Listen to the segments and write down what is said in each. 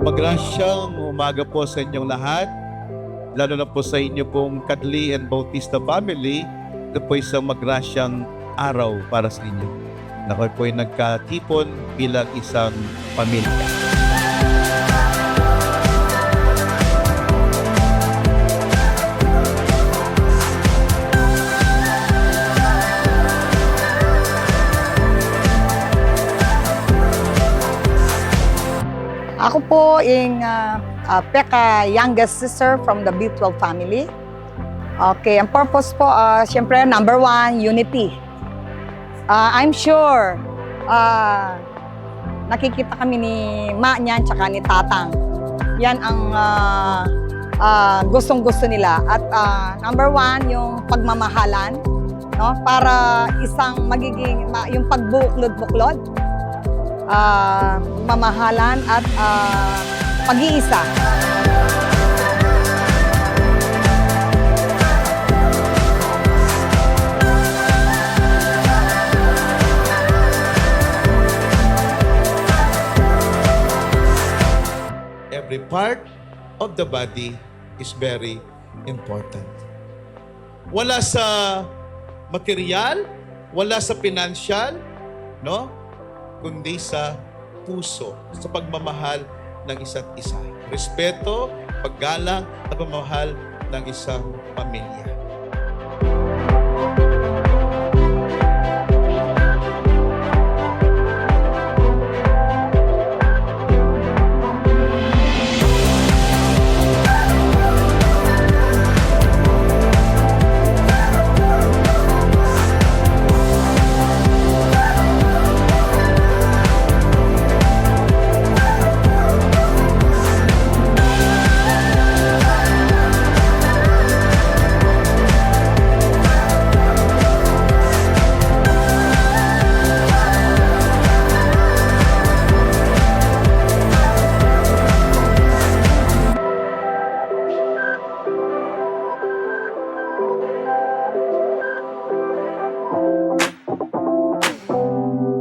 Magrasyang umaga po sa inyong lahat, lalo na po sa inyo pong Kadli and Bautista family. Ito po isang magrasyang araw para sa inyo. Nakoy po ay nagkatipon bilang isang pamilya. Ako po yung Pekka youngest sister from the B12 family. Okay, ang purpose po, siyempre, number one, unity. I'm sure nakikita kami ni Ma niyan tsaka ni Tatang. Yan ang gustong-gusto nila. At number one, yung pagmamahalan, no? Para isang magiging, yung pagbuklod-buklod, mamahalan at pag-iisa. Every part of the body is very important. Wala sa material, wala sa financial, no? Kundi sa puso, sa pagmamahal ng isa't isa. Respeto, paggalang, at pagmamahal ng isang pamilya.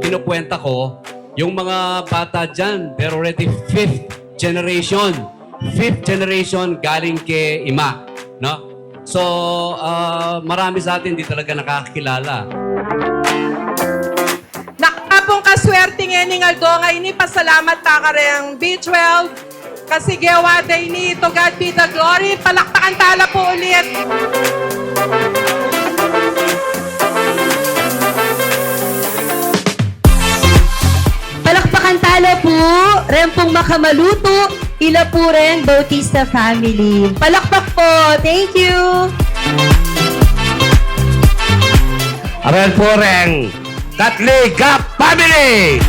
Kinukwenta ko, yung mga bata dyan, they're already fifth generation. Fifth generation galing kay Ima. No? So, marami sa atin di talaga nakakilala. Nakapong kaswerte nga ni Aldo nga ini pasalamat ta ka rin B12 kasi gawa day ni to God be the glory. Palakpakan tala po ulit. Palakpakan talo po, Rempong Makamaluto, ila po rin Bautista family. Palakpak po, thank you! Aral po rin, Katli Gap family!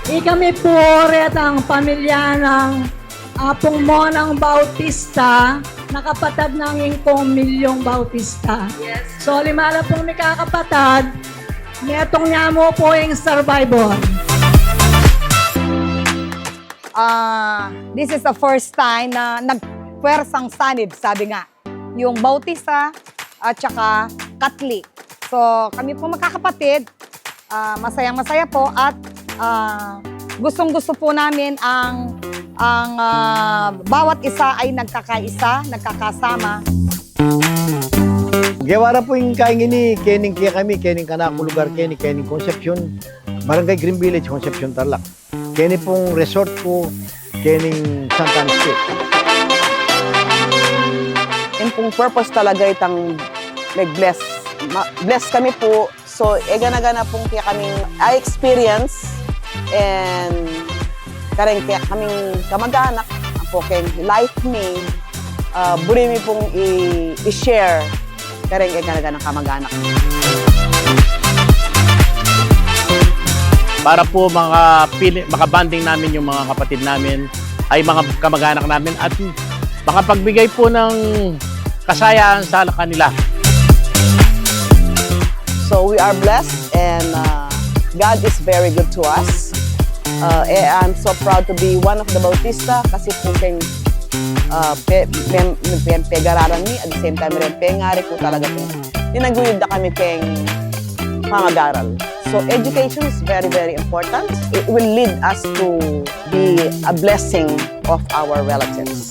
Kami po rin ang pamilya ng Apong Monang Bautista, nakapatad ng Ingkong Milyong Bautista. Yes. So, limala pong may kakapatad, netong niya mo po yung survivor. This is the first time na nagpwersang sanib, sabi nga, yung Bautista at saka Katli. So, kami po magkakapatid, masayang-masaya po at gustong-gusto po namin ang bawat isa ay nagkakaisa, nagkakasama. Gewara po yung kain ini, kening kaya kami, kening kanako lugar, kening Concepcion, Barangay Green Village, Concepcion, Tarlac. Kening pong resort po, kening Santa Ana State. Yung pong purpose talaga itang nag-bless. Bless kami po, so gana-gana pong kaya kaming experience and kareng kaya kaming kamag-anak, ang po kayong life me, burimi pong i-share kareng gana-gana kamag-anak. Para po makabanding namin yung mga kapatid namin, ay mga kamag-anak namin at makapagbigay po ng kasayaan sa kanila. So we are blessed and God is very good to us. I'm so proud to be one of the Bautista kasi po kayong pegararan mi at the same time rin pengari ko talaga po. Tinaguyod na kami kayong pangagaral. So education is very, very important. It will lead us to be a blessing of our relatives.